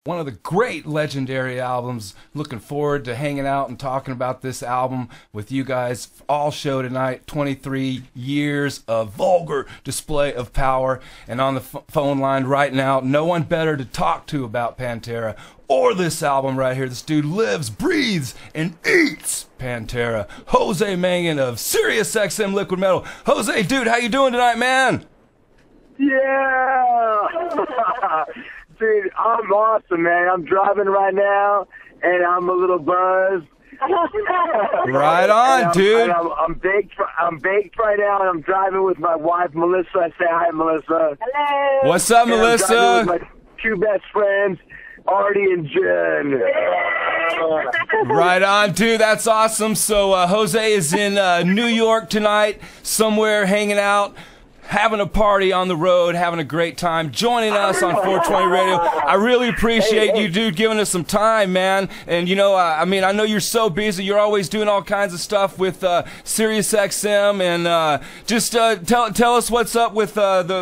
One of the great legendary albums. Looking forward to hanging out and talking about this album with you guys all show tonight. 23 years of Vulgar Display of Power. And on the phone line right now, no one better to talk to about Pantera or this album right here. This dude lives, breathes, and eats Pantera. Jose Mangin of SiriusXM Liquid Metal. Jose, dude, how you doing tonight, man? Yeah! Dude, I'm awesome, man. I'm driving right now, and I'm a little buzzed. Right on, dude. I'm baked right now, and I'm driving with my wife, Melissa. I say hi, Melissa. Hello. What's up, and Melissa? I'm driving with my two best friends, Artie and Jen. Right on, dude. That's awesome. So Jose is in New York tonight, somewhere hanging out, having a party on the road, having a great time, joining us on 420 Radio. I really appreciate you, dude, giving us some time, man. And, you know, I mean, I know you're so busy. You're always doing all kinds of stuff with SiriusXM. And just tell us what's up with the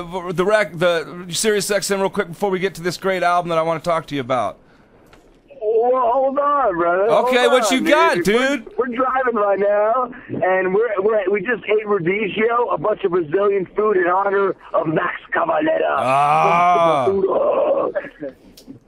SiriusXM real quick before we get to this great album that I want to talk to you about. Well, hold on, brother. Okay, what you got, dude? We're driving right now, and we just ate rodizio, a bunch of Brazilian food in honor of Max Cavalera. Ah.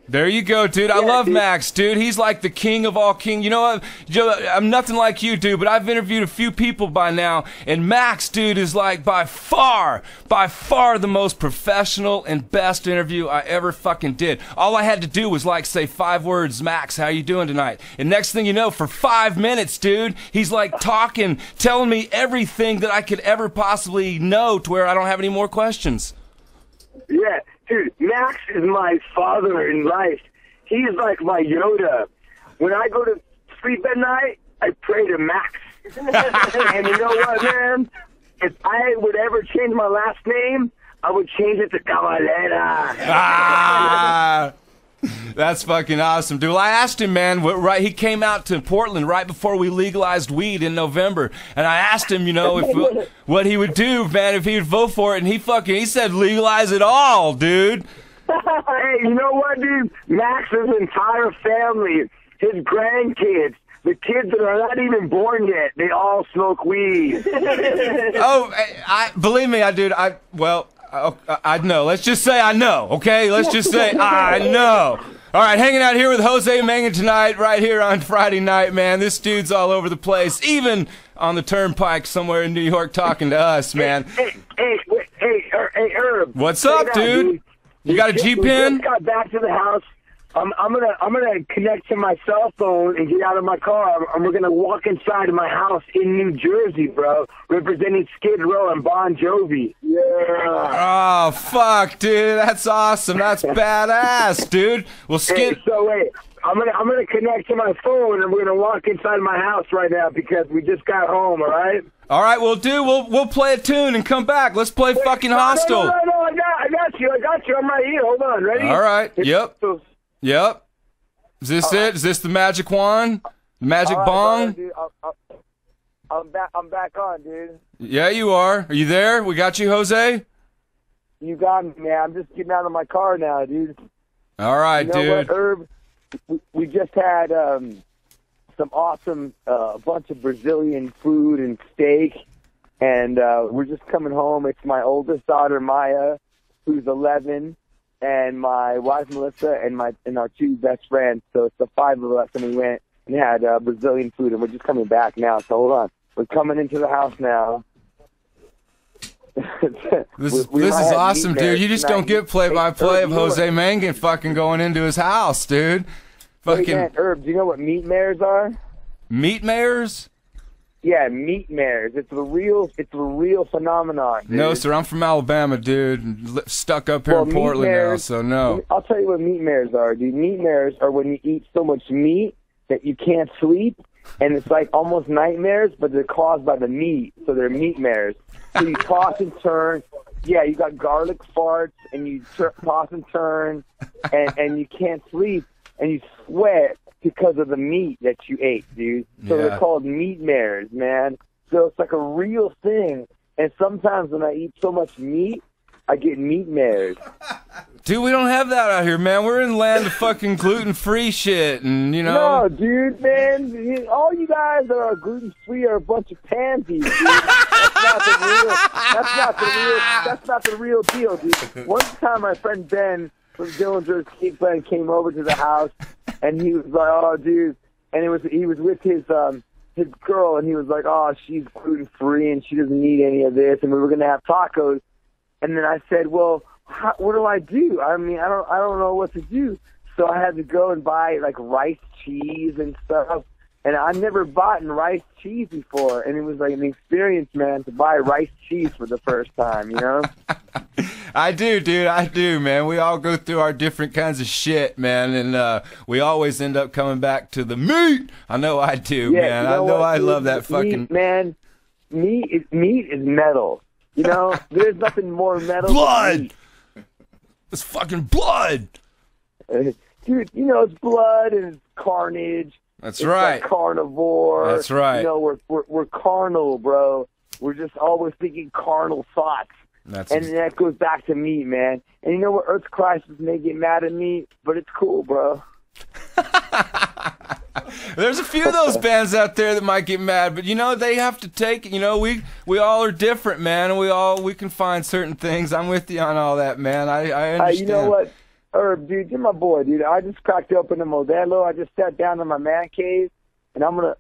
There you go, dude. I love Max, dude. He's like the king of all king. You know what, Joe, I'm nothing like you, dude, but I've interviewed a few people by now, and Max, dude, is like by far the most professional and best interview I ever fucking did. All I had to do was like say 5 words, Max, how you doing tonight? And next thing you know, for 5 minutes, dude, he's like talking, telling me everything that I could ever possibly know to where I don't have any more questions. Yeah. Dude, Max is my father in life. He's like my Yoda. When I go to sleep at night, I pray to Max. And you know what, man? If I would ever change my last name, I would change it to Cavalera. Ah! That's fucking awesome, dude. Well, I asked him, man, he came out to Portland right before we legalized weed in November, and I asked him, you know, what he would do, man, if he would vote for it, and he said legalize it all, dude. Hey, you know what, dude? Max's entire family, his grandkids, the kids that are not even born yet, they all smoke weed. Oh, believe me, dude, I know. Let's just say I know, okay? Let's just say I know. All right, hanging out here with Jose Mangin tonight, right here on Friday night, man. This dude's all over the place, even on the turnpike somewhere in New York talking to us, man. Hey, Urb. What's up, dude? You got a G-Pen? We just got back to the house. I'm gonna connect to my cell phone and get out of my car, and we're gonna walk inside of my house in New Jersey, bro, representing Skid Row and Bon Jovi. Yeah. Oh fuck, dude, that's awesome. That's badass, dude. Well, Skid. Hey, so wait, I'm gonna connect to my phone, and we're gonna walk inside my house right now because we just got home. All right. All right, well, dude, we'll play a tune and come back. Let's play fucking Hostile. No, I got you. I'm right here. Hold on, ready? All right. Yep. Is this it? Is this the magic wand? The magic bong? Brother, dude, I'm back on, dude. Yeah, you are. Are you there? We got you, Jose? You got me, man. I'm just getting out of my car now, dude. All right, you know dude. What, Herb? We just had some awesome, bunch of Brazilian food and steak, and we're just coming home. It's my oldest daughter, Maya, who's 11. And my wife Melissa and our 2 best friends. So it's the 5 of us, and we went and had Brazilian food, and we're just coming back now. So hold on, we're coming into the house now. This is awesome, dude. You just don't get play-by-play of Jose Mangin fucking going into his house, dude. Fucking. Hey, man, Herb, do you know what meat mares are? Meat mares? Yeah, meat mares. It's a real phenomenon, dude. No, sir, I'm from Alabama, dude. Stuck up here in Portland now, so no. I'll tell you what meat mares are, dude. Meat mares are when you eat so much meat that you can't sleep, and it's like almost nightmares, but they're caused by the meat, so they're meat mares. So you toss and turn. Yeah, you got garlic farts, and you toss and turn, and you can't sleep, and you sweat because of the meat that you ate, dude. So they're called meat mares, man. So it's like a real thing. And sometimes when I eat so much meat, I get meat mares. Dude, we don't have that out here, man. We're in the land of fucking gluten-free shit, and you know. No, dude, man, all you guys that are gluten-free are a bunch of pansies. Dude. That's not the real deal, dude. One time, my friend Ben from Dillinger's Cake Blend came over to the house, and he was like, "Oh, dude," and he was with his girl, and he was like, "Oh, she's gluten-free and she doesn't need any of this," and we were gonna have tacos, and then I said, "Well, what do I do? I mean, I don't know what to do." So I had to go and buy like rice cheese and stuff. And I've never bought rice cheese before, and it was like an experience, man, to buy rice cheese for the first time, you know? I do, dude. I do, man. We all go through our different kinds of shit, man, and we always end up coming back to the meat. I know I do, man. I know I love that fucking... Meat, man, meat is metal. You know, there's nothing more metal blood! than meat. It's fucking blood! Dude, you know, it's blood and it's carnage. That's it's right. Like carnivore. That's right. You know, we're carnal, bro. We're just always thinking carnal thoughts. And that goes back to meat, man. And you know what? Earth's Crisis may get mad at me, but it's cool, bro. There's a few of those bands out there that might get mad, but you know, they have to take it. You know, we all are different, man, and we can find certain things. I'm with you on all that, man. I understand. You know what? Herb, dude, you're my boy, dude. I just cracked open a Modelo. I just sat down in my man cave, and I'm going to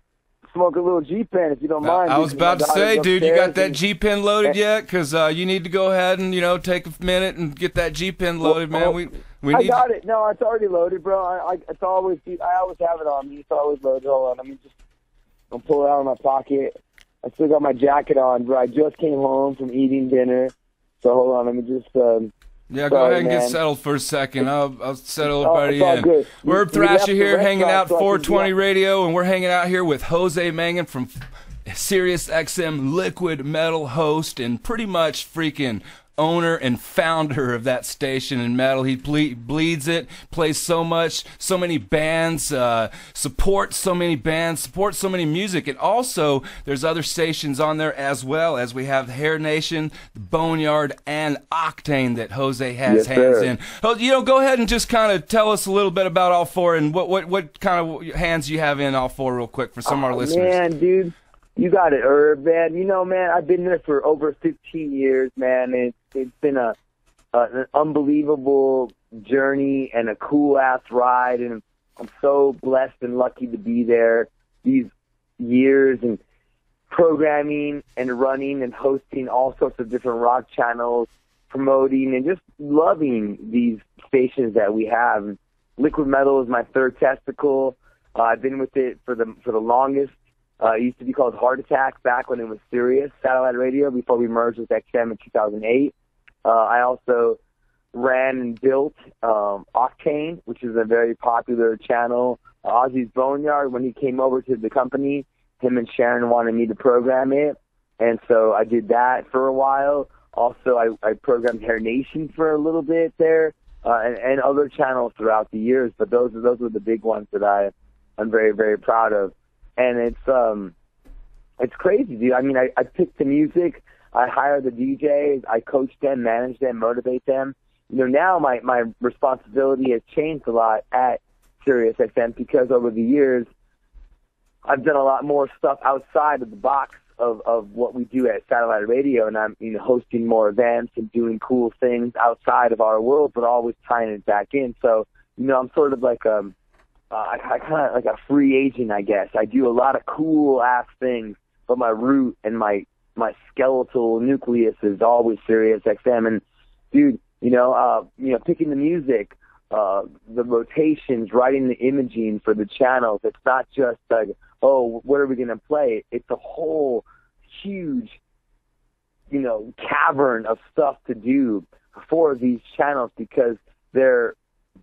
smoke a little G-Pen if you don't mind. I was about to say, dude, you got that G-Pen loaded yet? Because you need to go ahead and, you know, take a minute and get that G-Pen loaded, man. I got it. No, it's already loaded, bro. It's always, dude, I always have it on me. It's always loaded. Hold on. Let me just pull it out of my pocket. I still got my jacket on, bro. I just came home from eating dinner. So hold on. Let me just... yeah, go ahead and get settled for a second. I'll settle everybody in. Good. Urb Thrasher here, hanging out 420 Radio, and we're hanging out here with Jose Mangin from SiriusXM Liquid Metal host and pretty much freaking owner and founder of that station in metal. He bleeds it, plays so many bands, supports so many bands, supports so many music, and also there's other stations on there as well, as we have Hair Nation, Boneyard, and Octane that Jose has hands in. You know, go ahead and just kind of tell us a little bit about all four and what kind of hands you have in all four real quick for some of our listeners. Man, dude. You got it, Herb, man. You know, man, I've been there for over 15 years, man. It's been an unbelievable journey and a cool-ass ride, and I'm so blessed and lucky to be there these years and programming and running and hosting all sorts of different rock channels, promoting and just loving these stations that we have. Liquid Metal is my third testicle. I've been with it for the longest. It used to be called Heart Attack back when it was Sirius satellite radio before we merged with XM in 2008. I also ran and built Octane, which is a very popular channel. Ozzy's Boneyard, when he came over to the company, him and Sharon wanted me to program it, and so I did that for a while. Also, I programmed Hair Nation for a little bit there, and other channels throughout the years, but those were the big ones that I'm very, very proud of. And it's crazy, dude. I mean, I pick the music, I hire the DJs, I coach them, manage them, motivate them. You know, now my responsibility has changed a lot at SiriusXM because over the years I've done a lot more stuff outside of the box of what we do at satellite radio, and I'm hosting more events and doing cool things outside of our world, but always tying it back in. So, I'm sort of like I kind of like a free agent, I guess. I do a lot of cool ass things, but my root and my skeletal nucleus is always SiriusXM. And dude, picking the music, the rotations, writing the imaging for the channels. It's not just like, oh, what are we gonna play? It's a whole huge, cavern of stuff to do for these channels because they're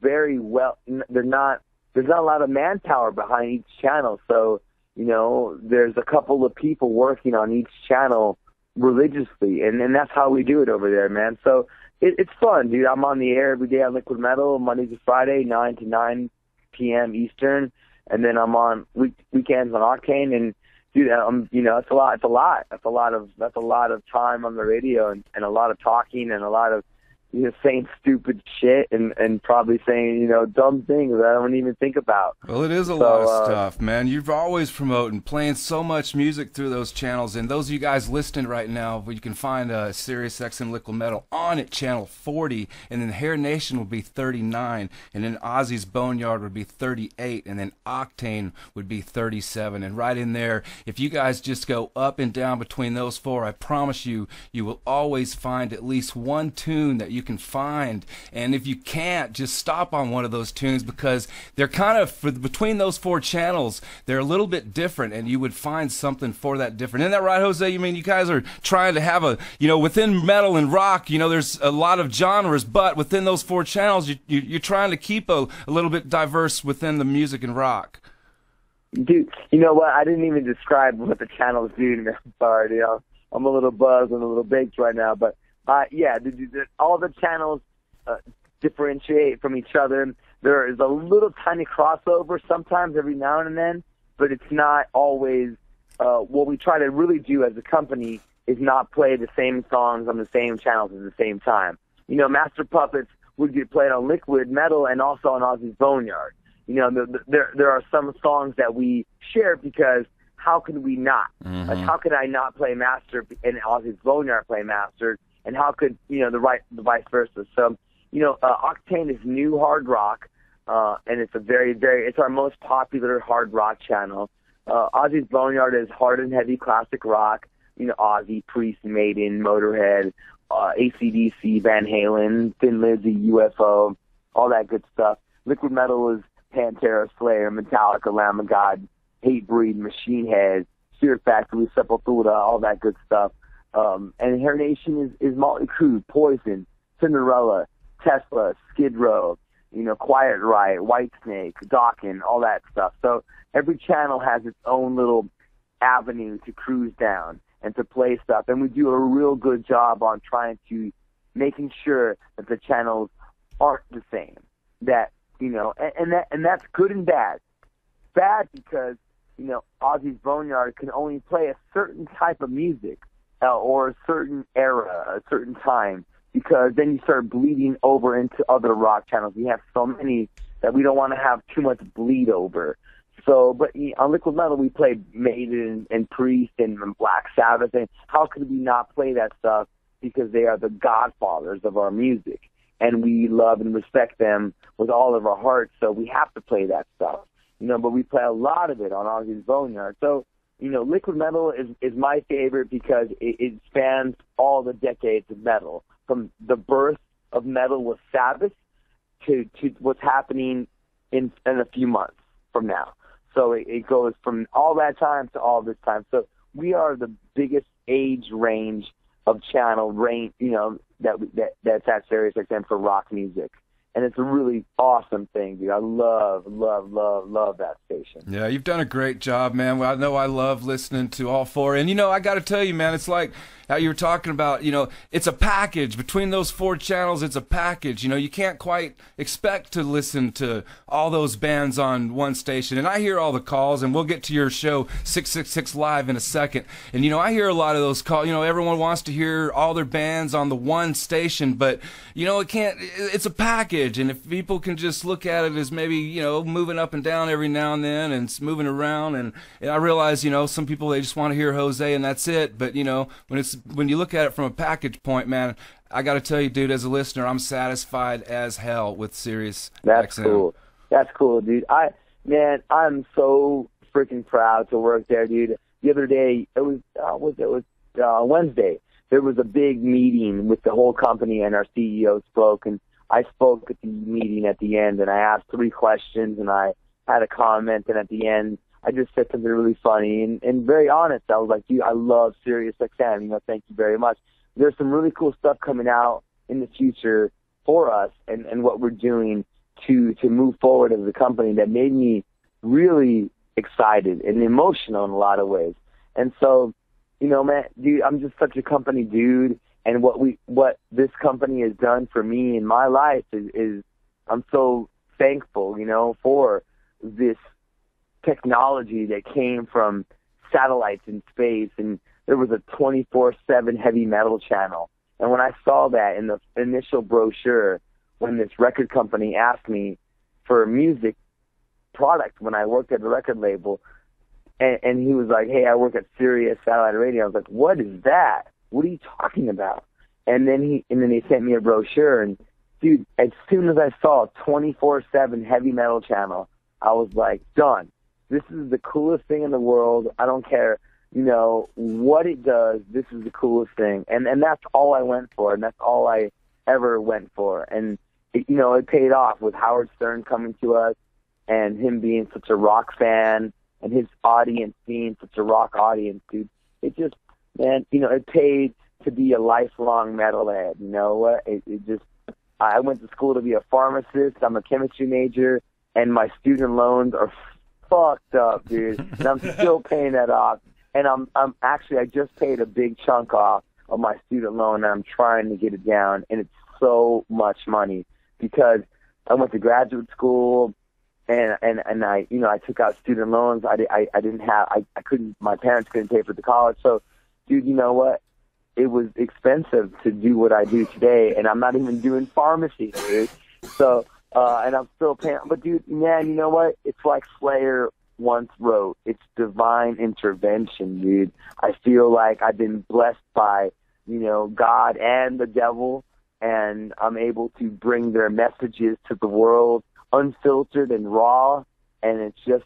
very well. There's not a lot of manpower behind each channel, so, there's a couple of people working on each channel religiously, and that's how we do it over there, man. So it's fun, dude. I'm on the air every day on Liquid Metal, Monday to Friday, 9 to 9 p.m. Eastern, and then I'm on weekends on Octane, and dude, it's a lot. That's a lot of time on the radio, and a lot of talking, and a lot of saying stupid shit and probably saying, dumb things that I don't even think about. Well, it is a lot of stuff, man. You've always promoting, playing so much music through those channels. And those of you guys listening right now, you can find SiriusXM Liquid Metal on at channel 40, and then Hair Nation will be 39, and then Ozzy's Boneyard would be 38, and then Octane would be 37. And right in there, if you guys just go up and down between those four, I promise you, you will always find at least one tune that you can find. And if you can't, just stop on one of those tunes, because they're kind of, between those four channels, they're a little bit different, and you would find something for that different. Isn't that right, Jose? You mean you guys are trying to have a, within metal and rock, there's a lot of genres, but within those four channels, you're trying to keep a little bit diverse within the music and rock. Dude, you know what? I didn't even describe what the channels do. I'm sorry, I'm a little buzzed and a little baked right now, but yeah, all the channels differentiate from each other. There is a little tiny crossover sometimes every now and then, but it's not always. What we try to really do as a company is not play the same songs on the same channels at the same time. Master Puppets would get played on Liquid Metal and also on Ozzy's Boneyard. There are some songs that we share because how can we not? Mm-hmm. Like, how could I not play Master and Ozzy's Boneyard play Master? And how could, the vice versa? So, Octane is new hard rock, and it's it's our most popular hard rock channel. Ozzy's Boneyard is hard and heavy classic rock, Ozzy, Priest, Maiden, Motorhead, AC/DC, Van Halen, Thin Lizzy, UFO, all that good stuff. Liquid Metal is Pantera, Slayer, Metallica, Lamb of God, Hatebreed, Machine Head, Fear Factory, Sepultura, all that good stuff. And Hair Nation is Motley Crue, Poison, Cinderella, Tesla, Skid Row, Quiet Riot, Whitesnake, Dokken, all that stuff. So every channel has its own little avenue to cruise down and to play stuff. And we do a real good job on trying to making sure that the channels aren't the same. That, and that's good and bad. Bad because, Ozzy's Boneyard can only play a certain type of music or a certain era, a certain time, because then you start bleeding over into other rock channels. We have so many that we don't want to have too much bleed over. So, but on Liquid Metal, we play Maiden and Priest and Black Sabbath, and how could we not play that stuff? Because they are the godfathers of our music, and we love and respect them with all of our hearts, so we have to play that stuff. But we play a lot of it on Ozzy's Boneyard. So, Liquid Metal is my favorite because it spans all the decades of metal, from the birth of metal with Sabbath to what's happening in a few months from now. So it goes from all that time to all this time. So we are the biggest age range of channel range, that's at SiriusXM for rock music. And it's a really awesome thing, dude. I love that station. Yeah, you've done a great job, man. Well, I know I love listening to all four. And, I got to tell you, man, it's like how you were talking about, it's a package. Between those four channels, it's a package. You can't quite expect to listen to all those bands on one station. And I hear all the calls, and we'll get to your show, 666 Live, in a second. And, I hear a lot of those calls. Everyone wants to hear all their bands on the one station, but, it can't, it's a package. And if people can just look at it as maybe, moving up and down every now and then and moving around, and I realize, some people, they just want to hear Jose and that's it. But, when you look at it from a package point, man, I got to tell you, dude, as a listener, I'm satisfied as hell with SiriusXM. That's cool. That's cool, dude. I'm so freaking proud to work there, dude. The other day, it was Wednesday. There was a big meeting with the whole company, and our CEO spoke, and I spoke at the meeting at the end, and I asked 3 questions, and I had a comment, and at the end, I just said something really funny and very honest. I was like, dude, I love SiriusXM. Thank you very much. There's some really cool stuff coming out in the future for us and what we're doing to move forward as a company that made me really excited and emotional in a lot of ways. And so, man, dude, I'm just such a company dude. And what this company has done for me in my life is I'm so thankful, for this technology that came from satellites in space. And there was a 24/7 heavy metal channel. And when I saw that in the initial brochure, when this record company asked me for a music product when I worked at the record label, and he was like, hey, I work at Sirius Satellite Radio. I was like, what is that? What are you talking about? And then he sent me a brochure, and dude, as soon as I saw a 24/7 heavy metal channel, I was like, done. This is the coolest thing in the world. I don't care, what it does. This is the coolest thing. And that's all I went for, and that's all I ever went for. And, it paid off with Howard Stern coming to us and him being such a rock fan and his audience being such a rock audience, dude. It just, man, it paid to be a lifelong metalhead. You know what? I went to school to be a pharmacist. I'm a chemistry major, and my student loans are fucked up, dude. And I'm still paying that off. And I just paid a big chunk off of my student loan, and I'm trying to get it down. And it's so much money because I went to graduate school, and I took out student loans. My parents couldn't pay for the college. So, dude, you know what? It was expensive to do what I do today, and I'm not even doing pharmacy, dude. So, and I'm still paying. But, dude, man, you know what? It's like Slayer once wrote. It's divine intervention, dude. I feel like I've been blessed by, God and the devil, and I'm able to bring their messages to the world unfiltered and raw, and it's just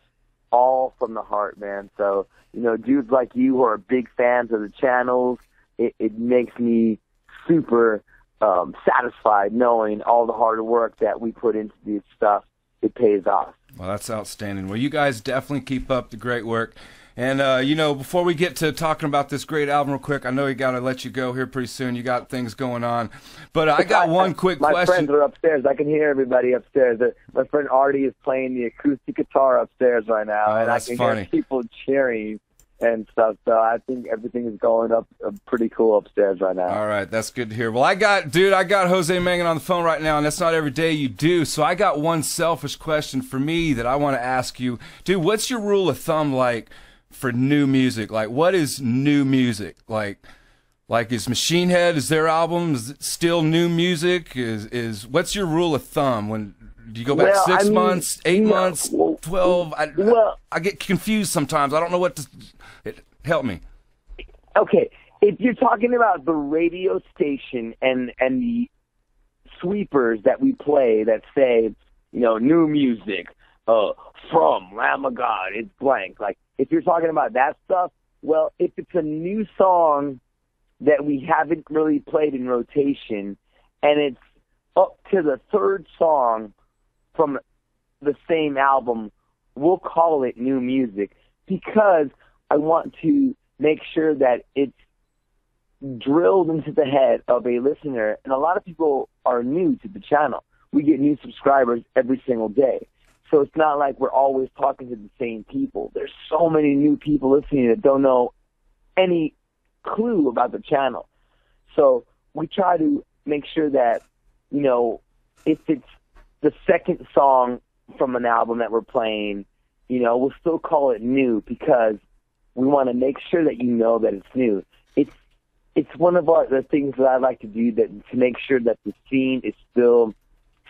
all from the heart, man. So, dudes like you who are big fans of the channels, it makes me super satisfied knowing all the hard work that we put into this stuff. It pays off. Well, that's outstanding. Well, you guys definitely keep up the great work. And, before we get to talking about this great album real quick, I know you got to let you go here pretty soon. You got things going on. But I got one quick question. My friends are upstairs. I can hear everybody upstairs. My friend Artie is playing the acoustic guitar upstairs right now. Oh, and that's I can funny. hear people cheering and stuff. So I think everything is going up pretty cool upstairs right now. All right, that's good to hear. Well, I got Jose Mangin on the phone right now, and that's not every day you do. So I got one selfish question for me that I want to ask you. Dude, what's your rule of thumb like for new music? Like, what is new music? Like is Machine Head, is their album, is it still new music? What's your rule of thumb? When do you go back 6 months, 8 months, 12? I get confused sometimes. I don't know what to... Help me. Okay, if you're talking about the radio station and the sweepers that we play that say, new music from Lamb of God, it's blank. Like, if you're talking about that stuff, well, if it's a new song that we haven't really played in rotation and it's up to the third song from the same album, we'll call it new music because I want to make sure that it's drilled into the head of a listener. And a lot of people are new to the channel. We get new subscribers every single day. So it's not like we're always talking to the same people. There's so many new people listening that don't know any clue about the channel. So we try to make sure that, if it's the second song from an album that we're playing, we'll still call it new because we want to make sure that that it's new. It's one of the things that I like to do to make sure that the scene is still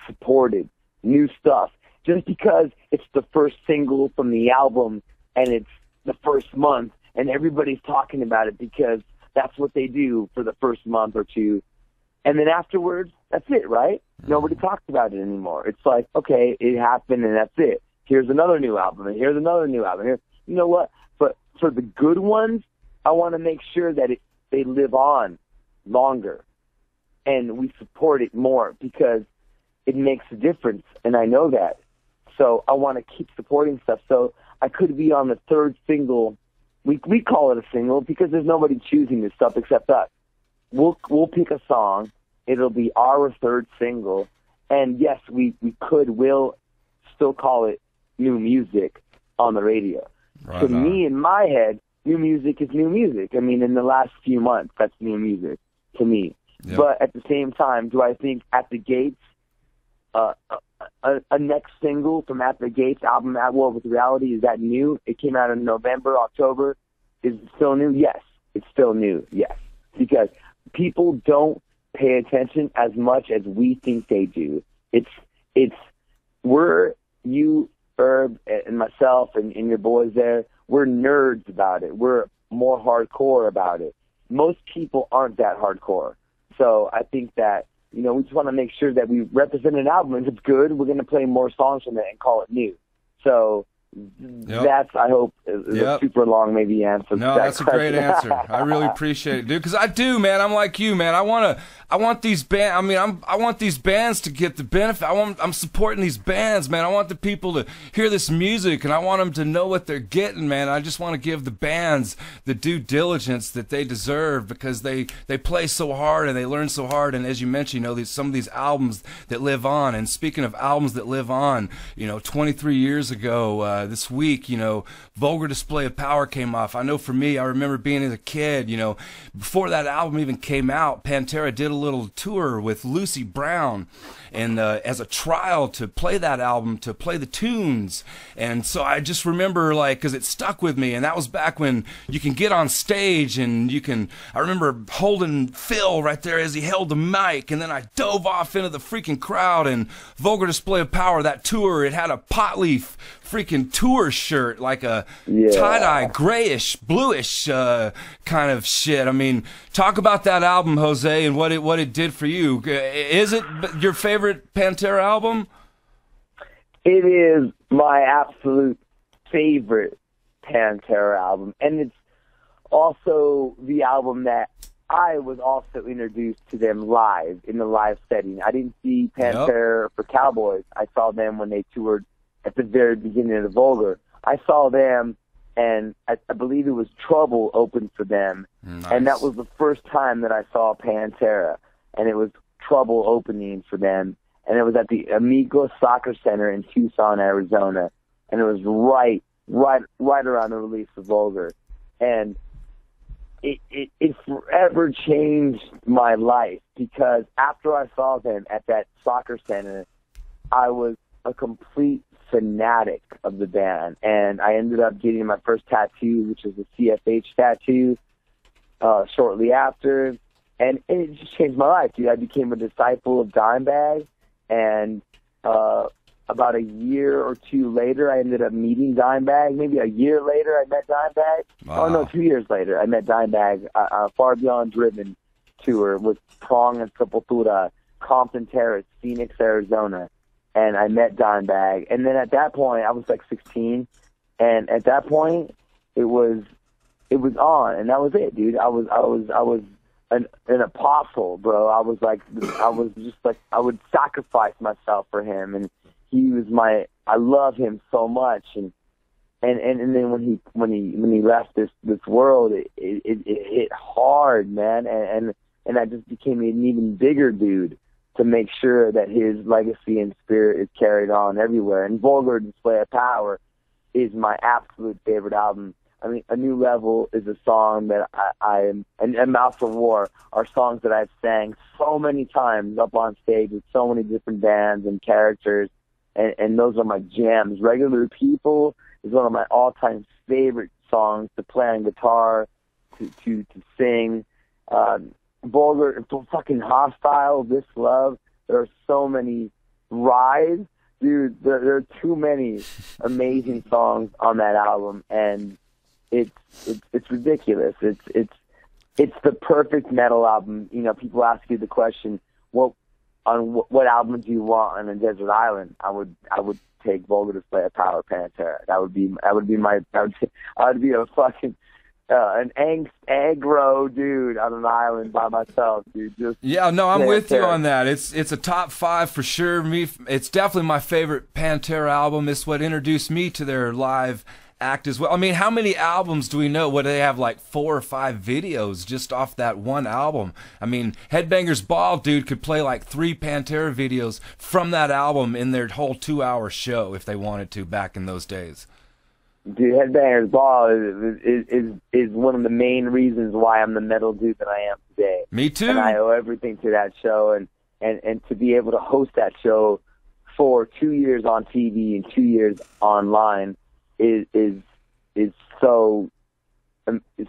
supported, new stuff. Just because it's the first single from the album and it's the first month and everybody's talking about it because that's what they do for the first month or two. And then afterwards, that's it, right? Nobody talks about it anymore. It's like, okay, it happened and that's it. Here's another new album and here's another new album. You know what? But for the good ones, I want to make sure that they live on longer and we support it more because it makes a difference, and I know that. So I want to keep supporting stuff. So I could be on the third single. We call it a single because there's nobody choosing this stuff except us. We'll pick a song. It'll be our third single. And yes, we'll still call it new music on the radio. Right to on. me, in my head, new music is new music. I mean, in the last few months, that's new music to me. Yep. But at the same time, do I think At the Gates, a next single from At the Gates album, At War with Reality, is that new? It came out in November, October. Is it still new? Yes. It's still new, yes. Because people don't pay attention as much as we think they do. You, Urb, and myself, and your boys there, we're nerds about it. We're more hardcore about it. Most people aren't that hardcore. So I think that, we just want to make sure that we represent an album. If it's good, we're going to play more songs from it and call it new. So that's, I hope, is a super long maybe answer. No, that's a great answer. I really appreciate it, dude. Because I do, man. I'm like you, man. I want these bands. I mean, I want these bands to get the benefit. I'm supporting these bands, man. I want the people to hear this music, and I want them to know what they're getting, man. I just want to give the bands the due diligence that they deserve, because they play so hard and they learn so hard. And as you mentioned, some of these albums that live on. And speaking of albums that live on, 23 years ago this week, Vulgar Display of Power came off. I know for me, I remember being as a kid, before that album even came out, Pantera did a little tour with Lucy Brown, and as a trial to play that album, to play the tunes. And so I just remember, because it stuck with me, and that was back when you can get on stage and I remember holding Phil right there as he held the mic, and then I dove off into the freaking crowd. And Vulgar Display of Power, that tour, it had a pot leaf freaking tour shirt, like a tie-dye, grayish, bluish kind of shit. I mean, talk about that album, Jose, and what it did for you. Is it your favorite Pantera album? It is my absolute favorite Pantera album, and it's also the album that I was also introduced to them live, in the live setting. I didn't see Pantera for Cowboys. I saw them when they toured at the very beginning of the Vulgar. I saw them, and I believe it was Trouble opened for them. Nice. And that was the first time that I saw Pantera, and it was Trouble opening for them. And it was at the Amigos Soccer Center in Tucson, Arizona. And it was right around the release of Vulgar. And it forever changed my life, because after I saw them at that soccer center, I was a complete fanatic of the band, and I ended up getting my first tattoo, which was a CFH tattoo, shortly after, and it just changed my life, dude. I became a disciple of Dimebag, and about a year or two later, I ended up meeting Dimebag. Maybe a year later, I met Dimebag. Wow. Oh, no, 2 years later, I met Dimebag on a Far Beyond Driven tour with Prong and Sepultura, Compton Terrace, Phoenix, Arizona. And I met Dimebag. And then at that point, I was like 16. And at that point, it was on. And that was it, dude. I was an apostle, bro. I would sacrifice myself for him. And he was I love him so much. And then when he left this world, it hit hard, man. And I just became an even bigger dude, to make sure that his legacy and spirit is carried on everywhere. And Vulgar Display of Power is my absolute favorite album. I mean, A New Level is a song that and Mouth of War are songs that I've sang so many times up on stage with so many different bands and characters, and those are my jams. Regular People is one of my all-time favorite songs to play on guitar, to sing. Vulgar, fucking Hostile, This Love. There are so many. Rise, dude. There are too many amazing songs on that album, and it's ridiculous. It's the perfect metal album. People ask you the question, what album do you want on a desert island? I would take Vulgar Display of Power, Pantera. I would be a fucking an aggro dude on an island by myself, dude. I'm with you on that. It's a top 5 for sure. It's definitely my favorite Pantera album. It's what introduced me to their live act as well. I mean, how many albums do we know? What, they have like 4 or 5 videos just off that one album. I mean, Headbangers Ball, dude, could play like 3 Pantera videos from that album in their whole 2-hour show if they wanted to back in those days. Dude, Headbangers Ball is one of the main reasons why I'm the metal dude that I am today. Me too. And I owe everything to that show, and to be able to host that show for 2 years on TV and 2 years online is so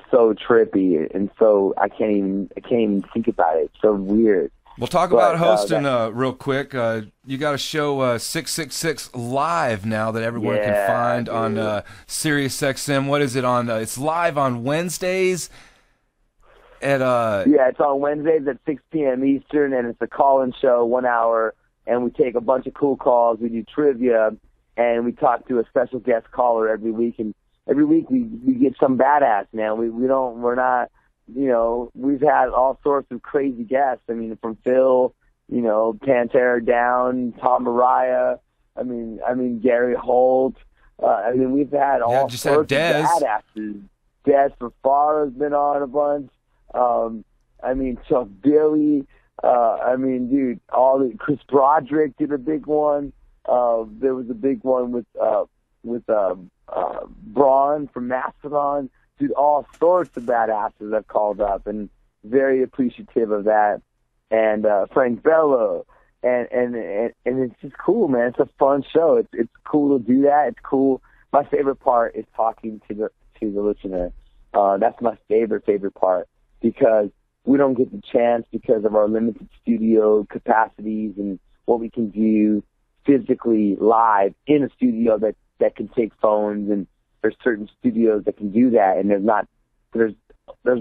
trippy, and so I can't even think about it. It's so weird. We'll talk about hosting real quick. You got a show 666 Live now that everyone can find on SiriusXM. What is it on? It's live on Wednesdays at it's on Wednesdays at 6 p.m. Eastern, and it's a call-in show, 1 hour, and we take a bunch of cool calls. We do trivia, and we talk to a special guest caller every week. And every week we get some badass, man. We're not. We've had all sorts of crazy guests. I mean, from Phil, Pantera down, Tom Mariah. I mean, Gary Holt. We've had all sorts of badasses. Des Fafara's been on a bunch. Chuck Billy. Dude, Chris Broderick did a big one. There was a big one with Braun from Mastodon. Dude, all sorts of badasses have called up, and very appreciative of that. And Frank Bello, and it's just cool, man. It's a fun show. It's cool to do that. It's cool. My favorite part is talking to the listener. That's my favorite part, because we don't get the chance because of our limited studio capacities and what we can do physically live in a studio that can take phones, and there's certain studios that can do that, and there's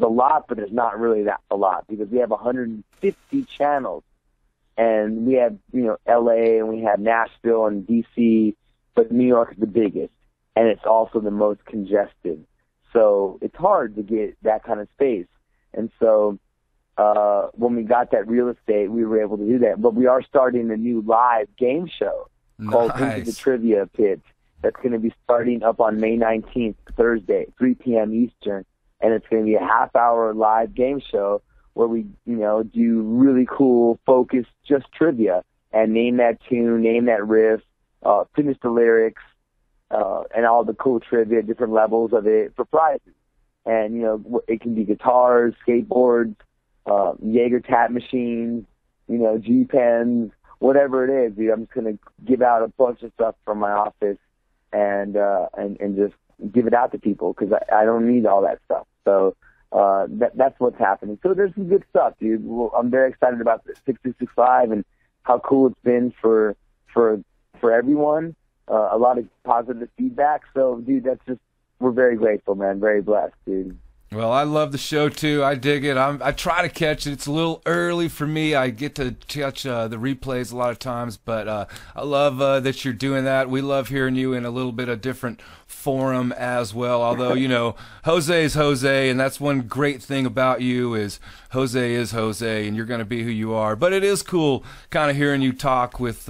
a lot, but there's not really that a lot, because we have 150 channels, and we have LA, and we have Nashville and DC, but New York is the biggest, and it's also the most congested, so it's hard to get that kind of space. And so when we got that real estate, we were able to do that. But we are starting a new live game show called Into the Trivia Pit. That's going to be starting up on May 19th, Thursday, 3 p.m. Eastern. And it's going to be a half-hour live game show where we, do really cool, focused, just trivia, and name that tune, name that riff, finish the lyrics, and all the cool trivia, different levels of it for prizes. And, it can be guitars, skateboards, Jaeger tap machines, G-pens, whatever it is, dude. I'm just going to give out a bunch of stuff from my office and just give it out to people, because I don't need all that stuff. So that's what's happening. So there's some good stuff, dude. Well, I'm very excited about the 666 Live and how cool it's been for everyone. A lot of positive feedback. So, dude, we're very grateful, man. Very blessed, dude. Well, I love the show, too. I dig it. I try to catch it. It's a little early for me. I get to catch the replays a lot of times, but I love that you're doing that. We love hearing you in a little bit of different forum as well, although, Jose is Jose, and that's one great thing about you is Jose, and you're going to be who you are. But it is cool kind of hearing you talk with,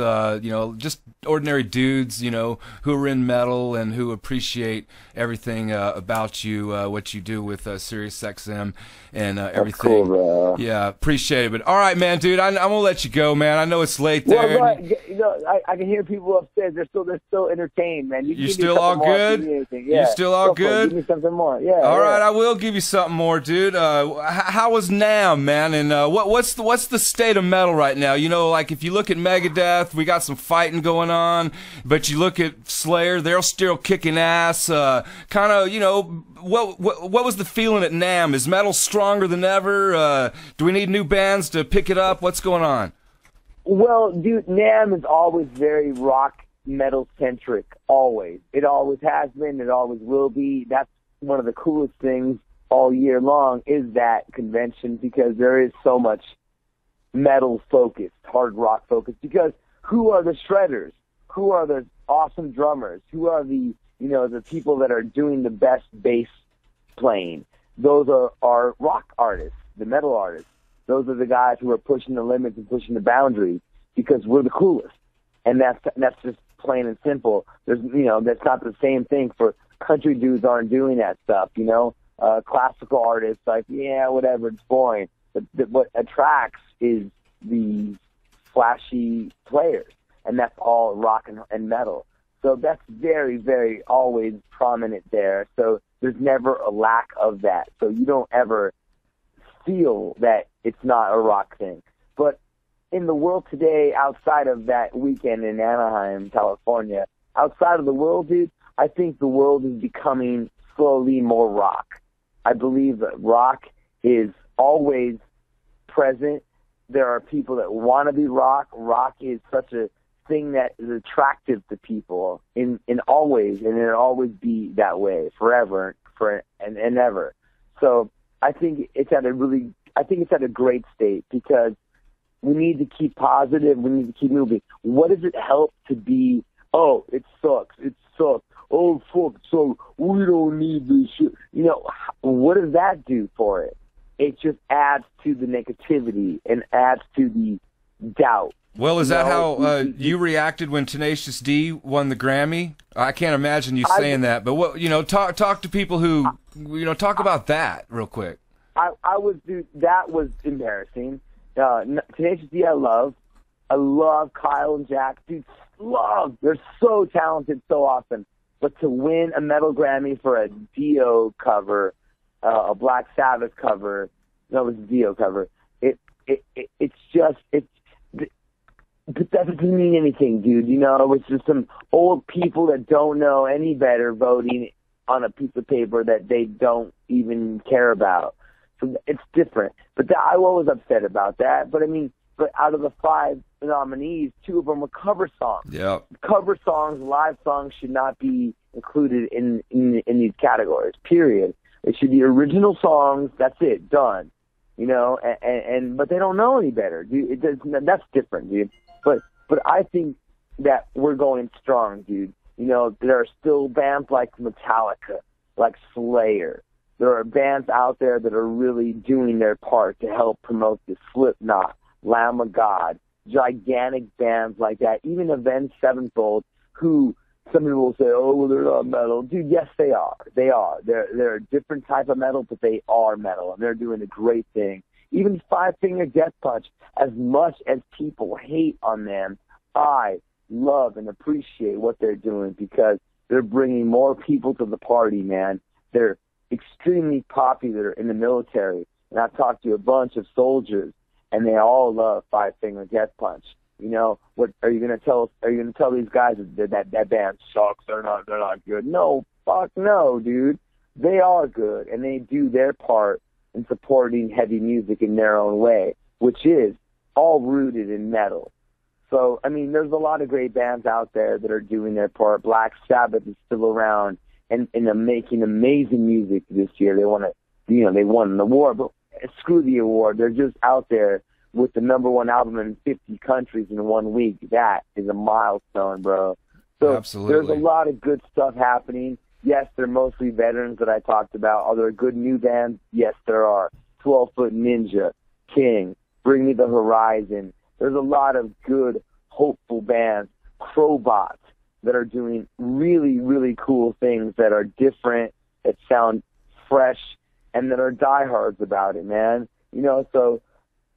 just ordinary dudes, who are in metal and who appreciate everything about you, what you do with SiriusXM and everything. That's cool, bro. Yeah, appreciate it. But all right, man, dude, I'm gonna let you go, man. I know it's late there. Well, I can hear people upstairs. They're still entertained, man. You still all good? Yeah. You still all good? Give me something more. Yeah. All right, I will give you something more, dude. How was NAMM, man? And what's the state of metal right now? Like if you look at Megadeth, we got some fighting going on, but you look at Slayer, they're still kicking ass. Kind of, what was the feeling at NAMM? Is metal stronger than ever? Do we need new bands to pick it up? What's going on? Well, dude, NAMM is always very rock metal centric. Always. It always has been. It always will be. That's one of the coolest things all year long is that convention, because there is so much metal focused, hard rock focused. Because who are the shredders? Who are the awesome drummers? Who are the the people that are doing the best bass playing? Those are rock artists, the metal artists. Those are the guys who are pushing the limits and pushing the boundaries, because we're the coolest. And that's just plain and simple. There's that's not the same thing for country dudes aren't doing that stuff, classical artists, like, whatever, it's boring. But what attracts is the flashy players, and that's all rock and metal. So that's very, very always prominent there. So there's never a lack of that. So you don't ever feel that it's not a rock thing. But in the world today, outside of that weekend in Anaheim, California, outside of the world, dude, I think the world is becoming slowly more rock. I believe that rock is always present there are people that want to be rock. Rock is such a thing that is attractive to people in always, and it'll always be that way forever, and ever. So I think it's at a great state because we need to keep positive. We need to keep moving. What does it help to be? Oh, it sucks. It sucks. Oh, fuck. So we don't need this shit. You know, what does that do for it? It just adds to the negativity and adds to the doubt. Well, is that how you reacted when Tenacious D won the Grammy? I can't imagine you saying that, but what, you know, talk to people who, you know, talk about that real quick. That was embarrassing. Tenacious D, I love Kyle and Jack. Dude, they're so talented, so awesome. But to win a metal Grammy for a Dio cover, a Black Sabbath cover, no, it was a Dio cover. But that doesn't mean anything, dude. You know, it's just some old people that don't know any better voting on a piece of paper that they don't even care about. So it's different. But I was upset about that. But I mean, out of the 5 nominees, 2 of them were cover songs. Yeah. Cover songs, live songs should not be included in these categories. Period. It should be original songs. That's it. Done. You know, but they don't know any better, dude. That's different, dude. But I think that we're going strong, dude. You know, there are still bands like Metallica, like Slayer. There are bands out there that are really doing their part to help promote this. Slipknot, Lamb of God, gigantic bands like that. Even Avenged Sevenfold, who some people will say, oh, well, they're not metal. Dude, yes, they are. They are. They're a different type of metal, but they are metal, and they're doing a great thing. Even Five Finger Death Punch, as much as people hate on them, I love and appreciate what they're doing because they're bringing more people to the party, man. They're extremely popular in the military, and I've talked to a bunch of soldiers, and they all love Five Finger Death Punch. You know, what are you gonna tell? Are you gonna tell these guys that band sucks? They're not good. No, fuck no, dude. They are good, and they do their part in supporting heavy music in their own way, which is all rooted in metal. So, I mean, there's a lot of great bands out there that are doing their part. Black Sabbath is still around and they're making amazing music this year. They want to, you know, they won an award, but screw the award. They're just out there with the #1 album in 50 countries in 1 week. That is a milestone, bro. So absolutely. There's a lot of good stuff happening. Yes, they're mostly veterans that I talked about. Are there good new bands? Yes, there are. 12 Foot Ninja, King, Bring Me the Horizon. There's a lot of good, hopeful bands. Crowbots that are doing really, really cool things that are different, that sound fresh, and that are diehards about it, man. You know, so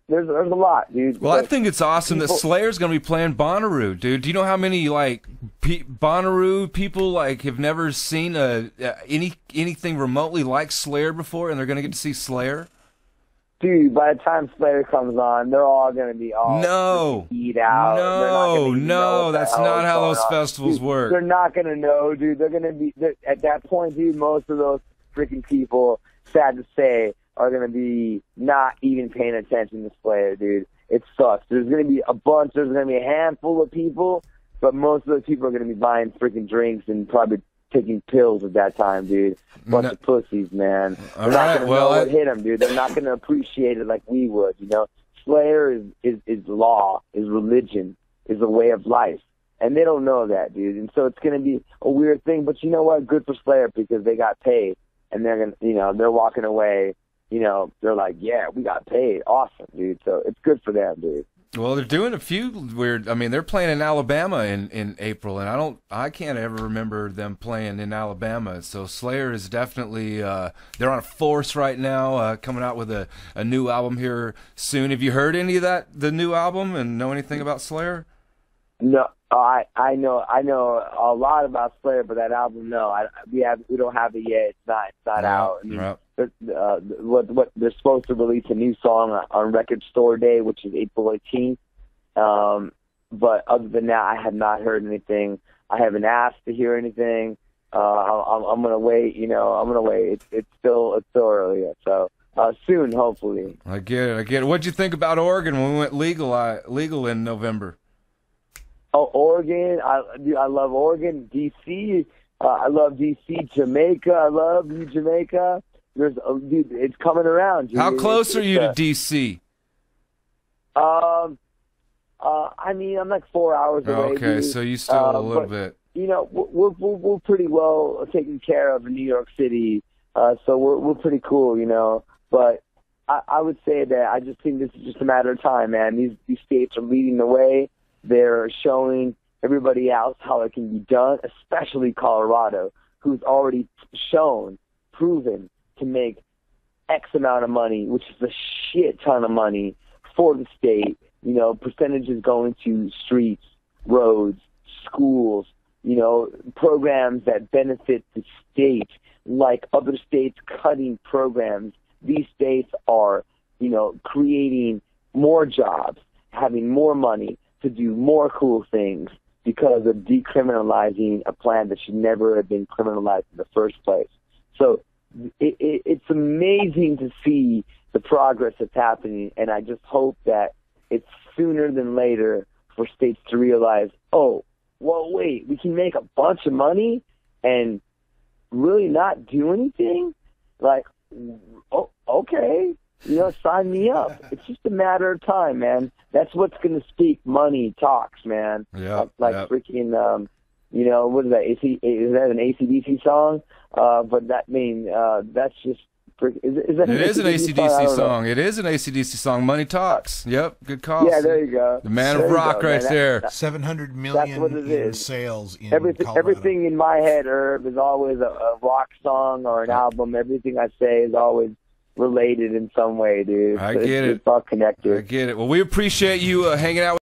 there's a lot, dude. Well, I think it's awesome that Slayer's going to be playing Bonnaroo, dude. Do you know how many like Bonnaroo people like have never seen anything remotely like Slayer before, and they're going to get to see Slayer? Dude, by the time Slayer comes on, they're all going to be all eat out. No, that's not how those festivals work. They're not going to know, dude. They're going to be at that point, dude. Most of those freaking people, sad to say, are going to be not even paying attention to Slayer, dude. It sucks. There's going to be there's going to be a handful of people, but most of those people are going to be buying freaking drinks and probably taking pills at that time, dude. Bunch of pussies, man. They're not going to know what hit them, dude. They're not going to appreciate it like we would, you know. Slayer is law, is religion, is a way of life. And they don't know that, dude. And so it's going to be a weird thing. But you know what? Good for Slayer because they got paid. And they're going to, you know, they're walking away. You know, they're like, yeah, we got paid. Awesome, dude. So it's good for them, dude. Well, they're doing a few weird. I mean, they're playing in Alabama in April, and I can't ever remember them playing in Alabama. So Slayer is definitely they're on a force right now, coming out with a new album here soon. Have you heard any of the new album, and know anything about Slayer? No, I know a lot about Slayer, but that album, no, we don't have it yet. It's not out. I mean, right. What they're supposed to release a new song on Record Store Day, which is April 18th. But other than that, I have not heard anything. I haven't asked to hear anything. I'm gonna wait. You know, I'm gonna wait. It's still early yet, so soon, hopefully. I get it. What'd you think about Oregon when we went legal in November? Oh, Oregon! I love Oregon. DC, I love DC. Jamaica, I love you, Jamaica. Dude, it's coming around. Dude. How close are you to DC? I mean, I'm like 4 hours away. Okay, dude. so you still a little bit. You know, we're pretty well taken care of in New York City, so we're pretty cool, you know. But I would say that I just think this is just a matter of time, man. These states are leading the way. They're showing everybody else how it can be done, especially Colorado, who's already proven to make X amount of money, which is a shit ton of money for the state. You know, percentages going to streets, roads, schools, you know, programs that benefit the state, like other states cutting programs. These states are, you know, creating more jobs, having more money to do more cool things because of decriminalizing a plan that should never have been criminalized in the first place. So it's amazing to see the progress that's happening, and I just hope that it's sooner than later for states to realize, oh, well, wait, we can make a bunch of money and really not do anything? Like, oh, okay, you know, sign me up. It's just a matter of time, man. That's what's going to speak. Money talks, man. Yeah, like freaking, you know, what is that? Is that an AC/DC song? But that's just. It is an AC/DC song. It is an AC/DC song. Money talks. Yep, good call. Yeah, there you go. The man of rock right there. 700 million in sales in Colorado. Everything in my head, Herb, is always a rock song or an album. Everything I say is always related in some way, dude. I get it. It's all connected. I get it. Well, we appreciate you hanging out with